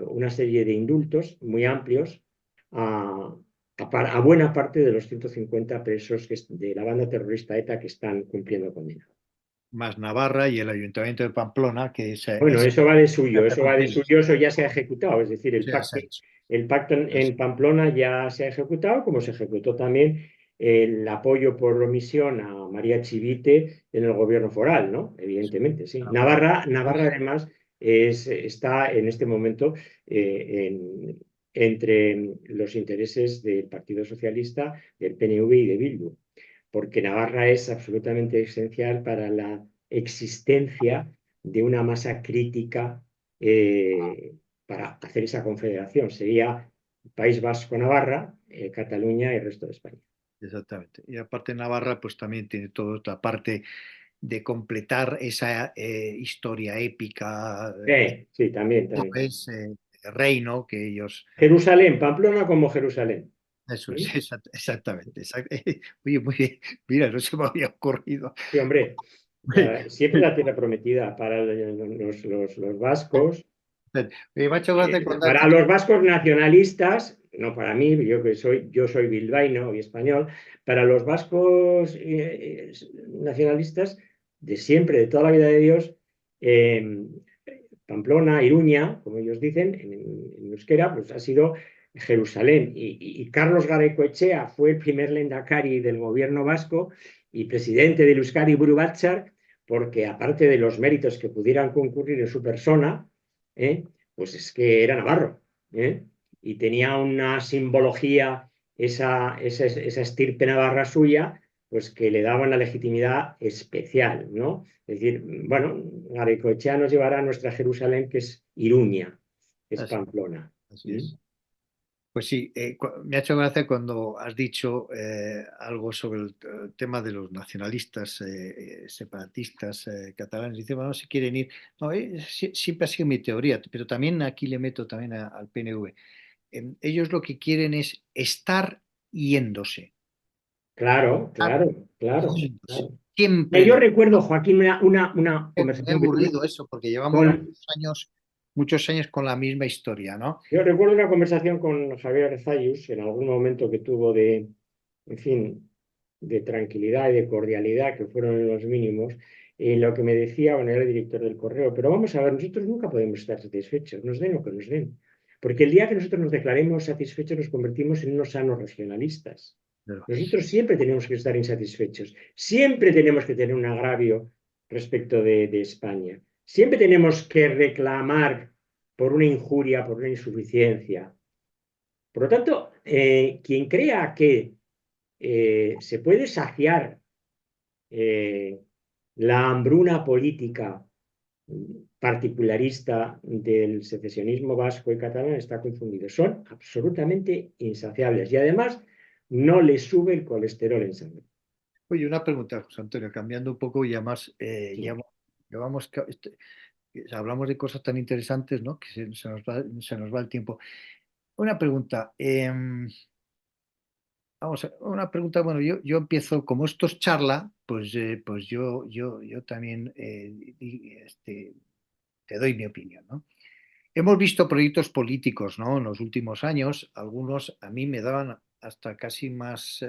una serie de indultos muy amplios a buena parte de los 150 presos de la banda terrorista ETA que están cumpliendo condena. más Navarra y el Ayuntamiento de Pamplona, que Bueno, es eso va de suyo, eso va de territoriales. suyo, eso ya se ha ejecutado, es decir, Sí, se ha hecho. el pacto Se ha hecho. en Pamplona ya se ha ejecutado, como se ejecutó también el apoyo por omisión a María Chivite en el gobierno foral, ¿no? Evidentemente, sí. Navarra además está en este momento entre los intereses del Partido Socialista, del PNV y de Bildu, porque Navarra es absolutamente esencial para la existencia de una masa crítica para hacer esa confederación. Sería País Vasco-Navarra, Cataluña y el resto de España. Exactamente. Y aparte Navarra, pues también tiene toda otra parte de completar esa historia épica, Sí, también. es reino que ellos. Jerusalén, Pamplona como Jerusalén. Eso es, ¿Mm? exactamente. Oye, muy bien. Mira, no se me había ocurrido. Sí, hombre, siempre la tierra prometida para los vascos. Me ha hecho gracia cuando has Para dicho. los vascos nacionalistas, no para mí, yo soy bilbaíno y español, para los vascos nacionalistas de siempre, de toda la vida de Dios, eh, Pamplona, Iruña, como ellos dicen en euskera, pues ha sido Jerusalén. Y Carlos Garaikoetxea fue el primer lehendakari del gobierno vasco y presidente del Euskadi Buru Batzar, porque aparte de los méritos que pudieran concurrir en su persona, pues es que era navarro, ¿eh? Y tenía una simbología, esa estirpe navarra suya, pues que le daba una legitimidad especial, ¿no? Es decir, bueno, Garaikoetxea nos llevará a nuestra Jerusalén, que es Iruña, que es Así, Pamplona. así ¿Mm? es. Pues sí, me ha hecho gracia cuando has dicho algo sobre el tema de los nacionalistas, separatistas catalanes. Dice, bueno, si quieren ir. No, siempre ha sido mi teoría, pero también aquí le meto también al PNV. Ellos lo que quieren es estar yéndose. Claro, Estar claro, claro, yéndose. claro. Siempre Yo lo. recuerdo, Joaquín, una Muy conversación que tuve aburrido eso, porque llevamos con, muchos años con la misma historia, ¿no? yo recuerdo una conversación con Javier Arzayus en algún momento que tuvo en fin, de tranquilidad y de cordialidad, que fueron los mínimos, en lo que me decía, bueno, era el director del correo, pero vamos a ver, nosotros nunca podemos estar satisfechos, nos den lo que nos den. Porque el día que nosotros nos declaremos satisfechos nos convertimos en unos sanos regionalistas. Pero, Nosotros siempre tenemos que estar insatisfechos, siempre tenemos que tener un agravio respecto de España, siempre tenemos que reclamar por una injuria, por una insuficiencia. Por lo tanto, quien crea que se puede saciar eh, la hambruna política particularista del secesionismo vasco y catalán está confundido. Son absolutamente insaciables y además no les sube el colesterol en sangre. oye, una pregunta, José Antonio, cambiando un poco y además Sí. hablamos de cosas tan interesantes, ¿no? Que se nos va el tiempo. Una pregunta, una pregunta, bueno, yo empiezo, como esto es charla, pues yo también te doy mi opinión, ¿no? Hemos visto proyectos políticos, ¿no? En los últimos años, algunos a mí me daban hasta casi más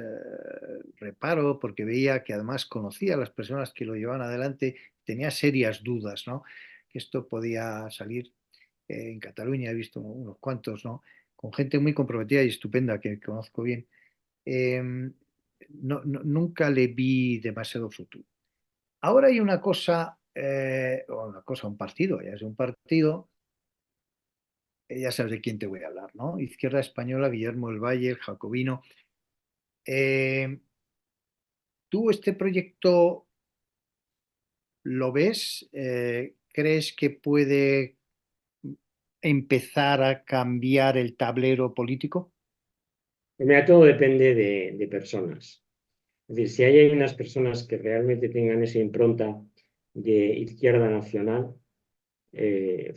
reparo porque veía que además conocía a las personas que lo llevaban adelante, tenía serias dudas, ¿no? Que esto podía salir. En Cataluña he visto unos cuantos, ¿no? Con gente muy comprometida y estupenda que conozco bien. Eh, nunca le vi demasiado futuro. Ahora hay una cosa, un partido, ya es un partido, ya sabes de quién te voy a hablar, ¿no? Izquierda Española, Guillermo del Valle, el Jacobino. Eh, ¿Tú este proyecto lo ves? ¿Crees que puede empezar a cambiar el tablero político? Mira, todo depende de personas. Es decir, si hay unas personas que realmente tengan esa impronta de izquierda nacional,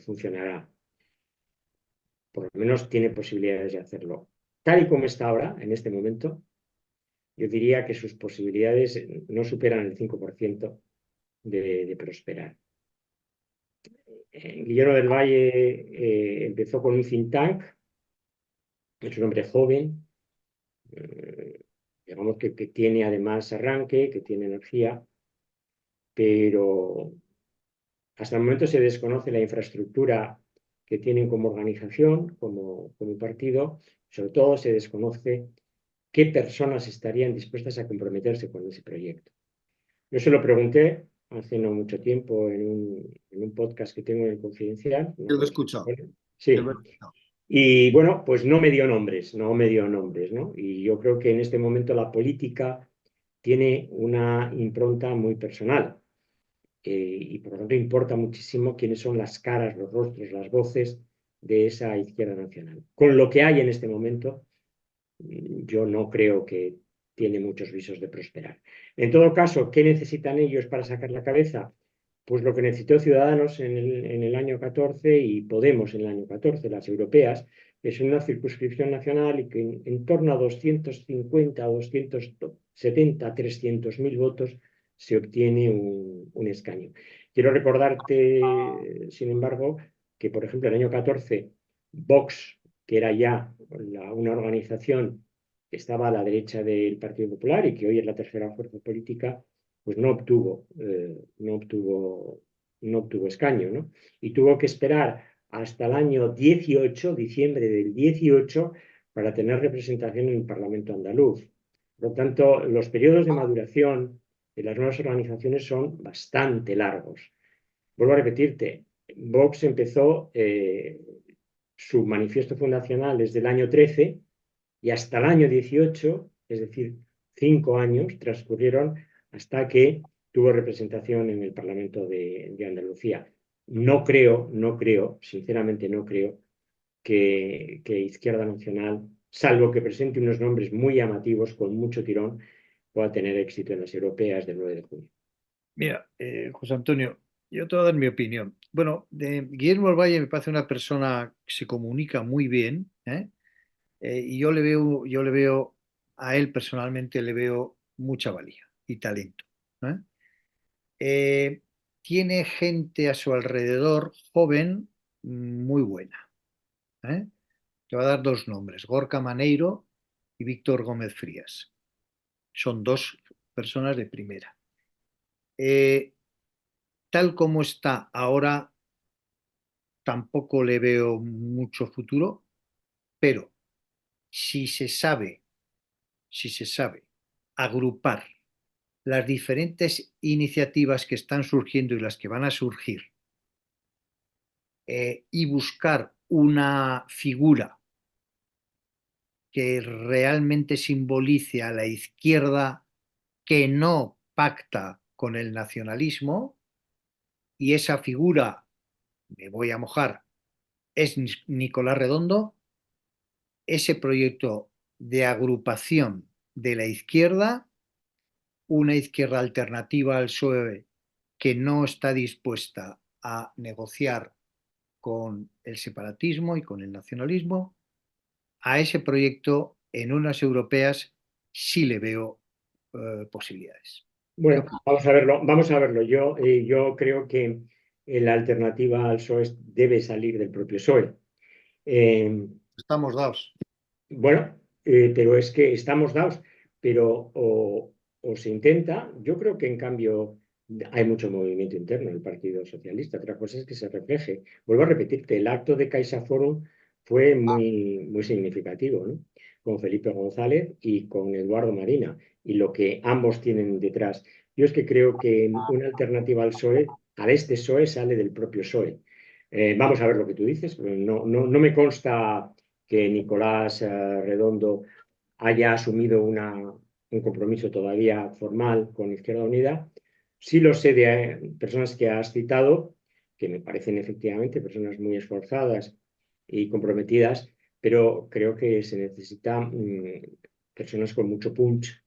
funcionará. Por lo menos tiene posibilidades de hacerlo. Tal y como está ahora, en este momento, yo diría que sus posibilidades no superan el 5% de prosperar. Guillermo del Valle empezó con un think tank, es un hombre joven, eh, digamos que tiene además arranque, que tiene energía, pero hasta el momento se desconoce la infraestructura que tienen como organización, como partido, sobre todo se desconoce qué personas estarían dispuestas a comprometerse con ese proyecto. Yo se lo pregunté hace no mucho tiempo en un podcast que tengo en el Confidencial, una Yo lo he conversación escuchado. con él. Yo lo he Sí. escuchado. Y bueno, pues no me dio nombres, no me dio nombres, ¿no? Y yo creo que en este momento la política tiene una impronta muy personal y por lo tanto importa muchísimo quiénes son las caras, los rostros, las voces de esa izquierda nacional. Con lo que hay en este momento, yo no creo que tiene muchos visos de prosperar. En todo caso, ¿qué necesitan ellos para sacar la cabeza? Pues lo que necesitó Ciudadanos en el año 14 y Podemos en el año 14, las europeas, es una circunscripción nacional y que en torno a 250, 270, 300 mil votos se obtiene un escaño. Quiero recordarte, sin embargo, que por ejemplo en el año 14 Vox, que era ya una organización que estaba a la derecha del Partido Popular y que hoy es la tercera fuerza política, pues no obtuvo escaño, ¿no? Y tuvo que esperar hasta el año 18, diciembre del 18, para tener representación en el Parlamento andaluz. Por lo tanto, los periodos de maduración de las nuevas organizaciones son bastante largos. Vuelvo a repetirte, Vox empezó su manifiesto fundacional desde el año 13 y hasta el año 18, es decir, 5 años transcurrieron hasta que tuvo representación en el Parlamento de Andalucía. No creo, sinceramente no creo que Izquierda Nacional, salvo que presente unos nombres muy llamativos, con mucho tirón, pueda tener éxito en las europeas del 9 de junio. Mira, José Antonio, yo te voy a dar mi opinión. Bueno, Guillermo del Valle me parece una persona que se comunica muy bien, ¿eh? Y yo le veo, a él personalmente le veo mucha valía y talento, ¿eh? Eh, Tiene gente a su alrededor joven muy buena, ¿eh? Te voy a dar dos nombres, Gorka Maneiro y Víctor Gómez Frías. Son dos personas de primera. Eh, Tal como está ahora, tampoco le veo mucho futuro, pero si se sabe, si se sabe agrupar las diferentes iniciativas que están surgiendo y las que van a surgir, y buscar una figura que realmente simbolice a la izquierda que no pacta con el nacionalismo, y esa figura, me voy a mojar, es Nicolás Redondo, ese proyecto de agrupación de la izquierda, una izquierda alternativa al PSOE que no está dispuesta a negociar con el separatismo y con el nacionalismo, a ese proyecto en unas europeas sí le veo posibilidades. Bueno, vamos a verlo, vamos a verlo. Yo creo que la alternativa al PSOE debe salir del propio PSOE. Eh, Estamos dados. bueno, pero es que estamos dados, pero o se intenta, yo creo que en cambio hay mucho movimiento interno en el Partido Socialista. Otra cosa es que se refleje. Vuelvo a repetirte, el acto de CaixaForum fue muy significativo, ¿no? Con Felipe González y con Eduardo Marina, y lo que ambos tienen detrás. Yo es que creo que una alternativa al PSOE, a este PSOE, sale del propio PSOE. Vamos a ver lo que tú dices, pero no me consta que Nicolás Redondo haya asumido un compromiso todavía formal con Izquierda Unida. Sí lo sé de personas que has citado, que me parecen efectivamente personas muy esforzadas y comprometidas, pero creo que se necesita personas con mucho punch,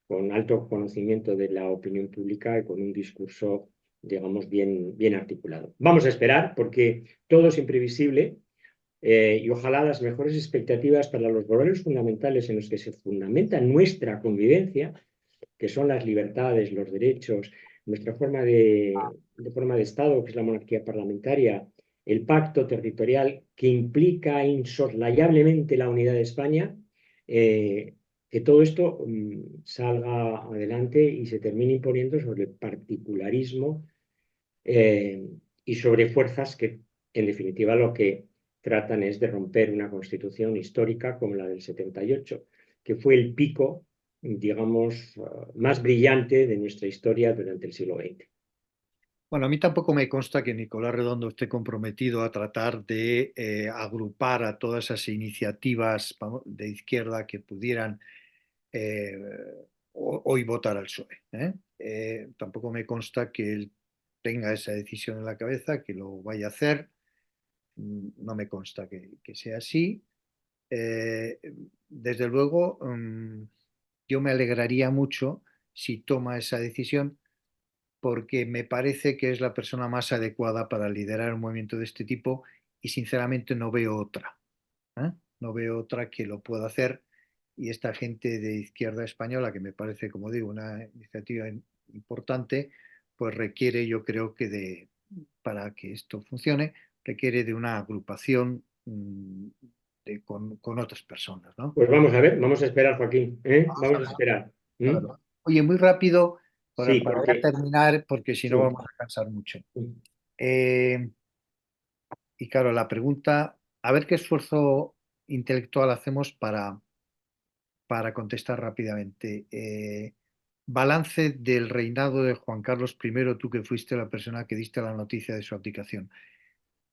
con alto conocimiento de la opinión pública y con un discurso, digamos, bien articulado. Vamos a esperar, porque todo es imprevisible, y ojalá las mejores expectativas para los valores fundamentales en los que se fundamenta nuestra convivencia, que son las libertades, los derechos, nuestra forma de Estado, que es la monarquía parlamentaria, el pacto territorial que implica insoslayablemente la unidad de España, que todo esto salga adelante y se termine imponiendo sobre el particularismo, eh, y sobre fuerzas que, en definitiva, lo que tratan es de romper una constitución histórica como la del 78, que fue el pico, digamos, más brillante de nuestra historia durante el siglo XX. Bueno, a mí tampoco me consta que Nicolás Redondo esté comprometido a tratar de agrupar a todas esas iniciativas, vamos, de izquierda que pudieran eh, hoy votar al PSOE, ¿eh? Tampoco me consta que él tenga esa decisión en la cabeza, que lo vaya a hacer. No me consta que sea así. Eh, Desde luego, yo me alegraría mucho si toma esa decisión, porque me parece que es la persona más adecuada para liderar un movimiento de este tipo, y sinceramente no veo otra, ¿eh? No veo otra que lo pueda hacer, y esta gente de izquierda española, que me parece, como digo, una iniciativa importante, pues requiere, yo creo que para que esto funcione, requiere de una agrupación con otras personas, ¿no? Pues vamos a ver, vamos a esperar, Joaquín, ¿eh? Vamos a Vamos a ver, esperar. a ¿Mm? verlo. Oye, muy rápido, Sí, para ya porque terminar, porque si no sí. vamos a cansar mucho. Eh, y claro, la pregunta, a ver qué esfuerzo intelectual hacemos para contestar rápidamente. Balance del reinado de Juan Carlos I, tú que fuiste la persona que diste la noticia de su abdicación.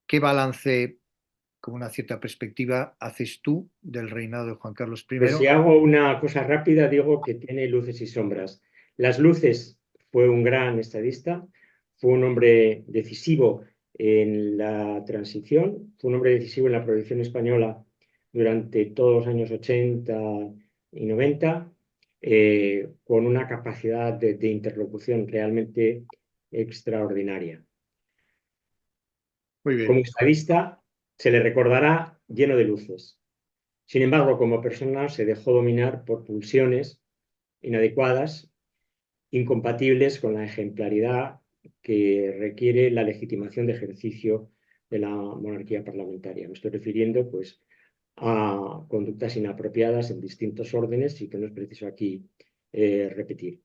¿Qué balance, con una cierta perspectiva, haces tú del reinado de Juan Carlos Pues I? si hago una cosa rápida, digo que tiene luces y sombras. Las luces: fue un gran estadista, fue un hombre decisivo en la transición, fue un hombre decisivo en la proyección española durante todos los años 80 y 90, con una capacidad de interlocución realmente extraordinaria. Muy Como bien. estadista, se le recordará lleno de luces. Sin embargo, como persona se dejó dominar por pulsiones inadecuadas, incompatibles con la ejemplaridad que requiere la legitimación de ejercicio de la monarquía parlamentaria. Me estoy refiriendo, pues, a conductas inapropiadas en distintos órdenes y que no es preciso aquí repetir.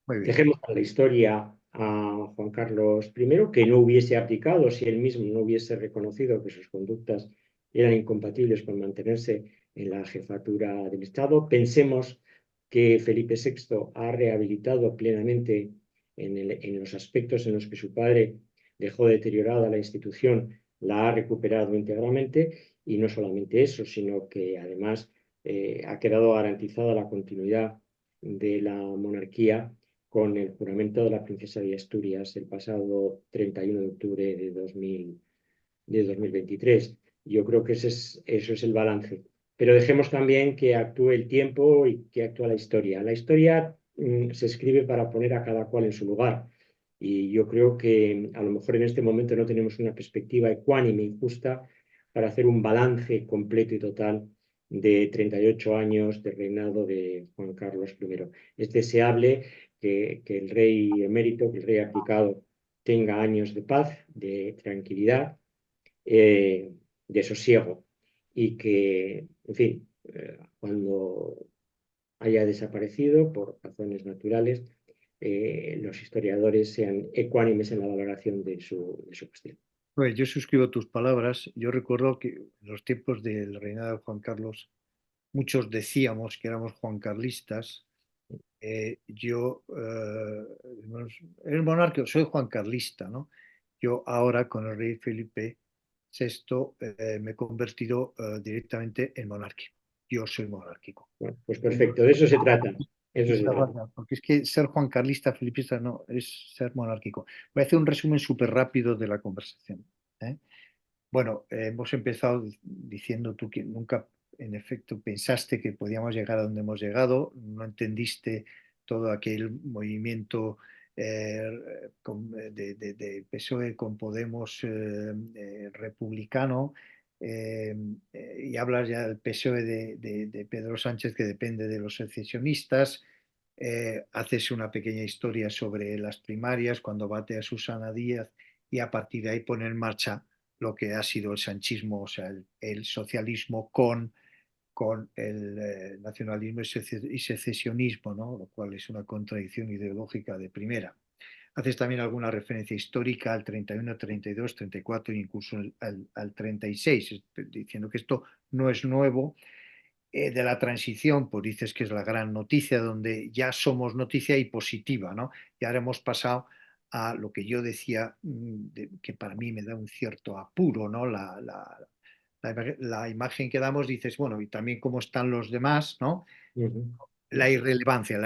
Muy bien. Dejemos a la historia a Juan Carlos I, que no hubiese abdicado si él mismo no hubiese reconocido que sus conductas eran incompatibles con mantenerse en la jefatura del Estado. Pensemos que Felipe VI ha rehabilitado plenamente en los aspectos en los que su padre dejó deteriorada la institución, la ha recuperado íntegramente, y no solamente eso, sino que además ha quedado garantizada la continuidad de la monarquía con el juramento de la princesa de Asturias el pasado 31 de octubre de 2023. Yo creo que eso es el balance. Pero dejemos también que actúe el tiempo y que actúe la historia. La historia se escribe para poner a cada cual en su lugar. Y yo creo que a lo mejor en este momento no tenemos una perspectiva ecuánime y justa para hacer un balance completo y total de 38 años de reinado de Juan Carlos I. Es deseable que el rey emérito, que el rey abdicado, tenga años de paz, de tranquilidad, de sosiego, y que, en fin, cuando haya desaparecido por razones naturales, los historiadores sean ecuánimes en la valoración de su cuestión. Pues yo suscribo tus palabras. Yo recuerdo que en los tiempos del reinado de Juan Carlos, muchos decíamos que éramos juancarlistas. Bueno, el monarca, soy juancarlista, ¿no? Yo ahora con el rey Felipe VI me he convertido directamente en monárquico. Yo soy monárquico. Bueno, pues perfecto, de eso se trata. Eso se Muchas trata. gracias, porque es que ser juancarlista, filipista, no, es ser monárquico. Voy a hacer un resumen súper rápido de la conversación. ¿Eh? Bueno, hemos empezado diciendo tú que nunca, en efecto, pensaste que podíamos llegar a donde hemos llegado, no entendiste todo aquel movimiento de PSOE con Podemos republicano, y hablas ya del PSOE de Pedro Sánchez que depende de los secesionistas. Haces una pequeña historia sobre las primarias cuando bate a Susana Díaz y a partir de ahí pone en marcha lo que ha sido el sanchismo, o sea, el socialismo con el nacionalismo y secesionismo, ¿no? Lo cual es una contradicción ideológica de primera. Haces también alguna referencia histórica al 31, 32, 34 e incluso al 36, diciendo que esto no es nuevo. De la transición, pues dices que es la gran noticia, donde ya somos noticia y positiva, ¿no? Y ahora hemos pasado a lo que yo decía, que para mí me da un cierto apuro, ¿no? La imagen que damos, dices, bueno, y también cómo están los demás, ¿no? Ujú. La irrelevancia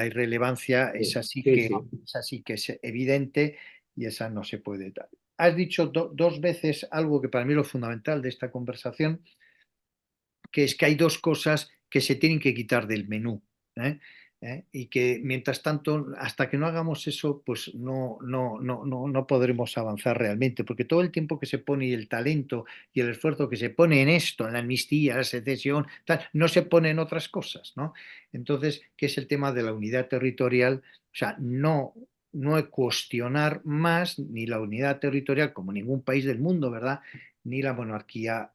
Sí, sí, sí. es así que es evidente y esa no se puede dar. Has dicho dos veces algo que para mí es lo fundamental de esta conversación, que es que hay dos cosas que se tienen que quitar del menú. ¿Eh? Y que mientras tanto, hasta que no hagamos eso, pues no podremos avanzar realmente, porque todo el tiempo que se pone y el talento y el esfuerzo que se pone en esto, en la amnistía, la secesión, tal, no se pone en otras cosas, ¿no? Entonces, ¿qué es el tema de la unidad territorial? O sea, no cuestionar más ni la unidad territorial como ningún país del mundo, ¿verdad? Ni la monarquía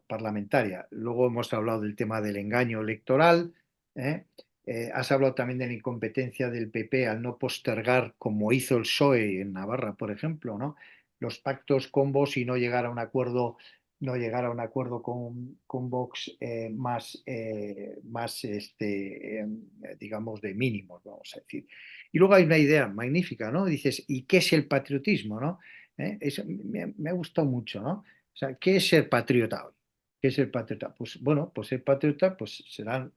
parlamentaria. Luego hemos hablado del tema del engaño electoral. ¿Eh? Has hablado también de la incompetencia del PP al no postergar, como hizo el PSOE en Navarra, por ejemplo, ¿no? Los pactos con Vox y no llegar a un acuerdo con Vox digamos, de mínimos, vamos a decir. Y luego hay una idea magnífica, ¿no? Dices, ¿y qué es el patriotismo, no? Eso me ha gustado mucho, ¿no? O sea, ¿qué es ser patriota hoy? ¿Qué es ser patriota? Pues bueno, pues ser patriota pues será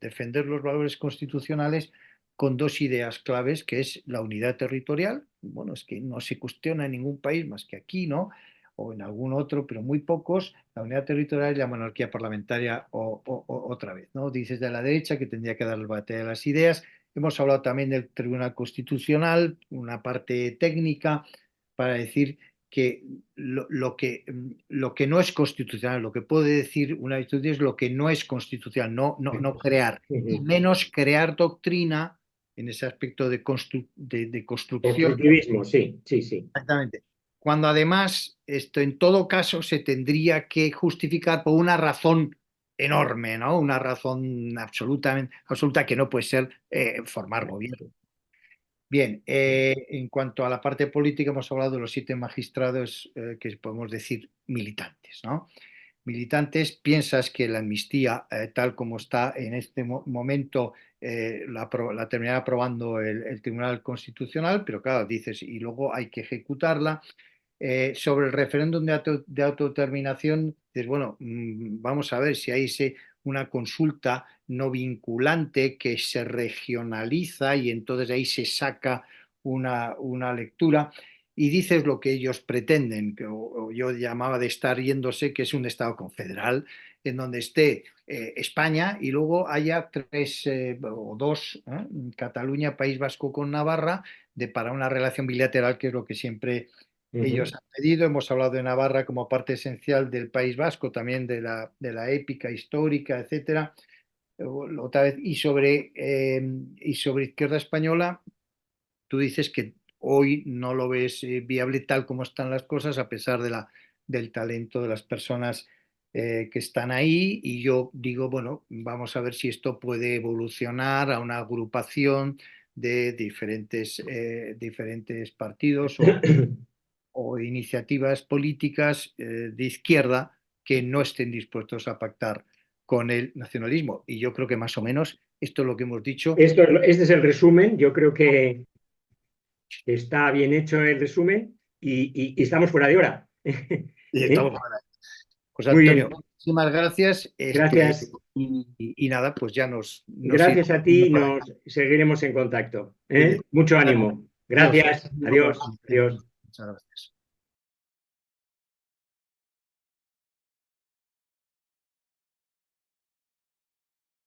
defender los valores constitucionales con dos ideas claves, que es la unidad territorial. Bueno, es que no se cuestiona en ningún país más que aquí, ¿no? O en algún otro, pero muy pocos, la unidad territorial y la monarquía parlamentaria otra vez, ¿no? Dices de la derecha que tendría que dar el batalla de las ideas. Hemos hablado también del Tribunal Constitucional, una parte técnica, para decir que lo que no es constitucional, lo que puede decir una institución es lo que no es constitucional, no crear, y menos crear doctrina en ese aspecto de construcción. Constructivismo, sí, sí, sí. Exactamente. Cuando además esto en todo caso se tendría que justificar por una razón enorme, ¿no? Una razón absolutamente absoluta que no puede ser formar gobierno. Bien, en cuanto a la parte política, hemos hablado de los 7 magistrados que podemos decir militantes, ¿no? Militantes, piensas que la amnistía, tal como está en este momento, la terminará aprobando el Tribunal Constitucional, pero claro, dices, y luego hay que ejecutarla. Sobre el referéndum de autodeterminación, dices, bueno, vamos a ver si hay una consulta no vinculante que se regionaliza y entonces ahí se saca una lectura y dices lo que ellos pretenden, que o yo llamaba de estar yéndose, que es un Estado confederal, en donde esté España y luego haya tres o dos, Cataluña, País Vasco con Navarra, para una relación bilateral, que es lo que siempre ellos han pedido. Hemos hablado de Navarra como parte esencial del País Vasco, también de la épica histórica, etcétera. Otra vez, y sobre Izquierda Española, tú dices que hoy no lo ves viable tal como están las cosas, a pesar del talento de las personas que están ahí. Y yo digo, bueno, vamos a ver si esto puede evolucionar a una agrupación de diferentes partidos o iniciativas políticas de izquierda que no estén dispuestos a pactar con el nacionalismo. Y yo creo que más o menos esto es lo que hemos dicho. Este es el resumen. Yo creo que está bien hecho el resumen y estamos fuera de hora. Y ¿Eh? estamos fuera. Pues Muy Antonio, bien. muchísimas gracias. Gracias. Y nada, pues ya nos iremos Gracias a viendo ti. por ahí. Nos seguiremos en contacto. Muy ¿Eh? bien. Mucho ánimo. Adiós. Gracias. Adiós. Adiós. Muchas gracias.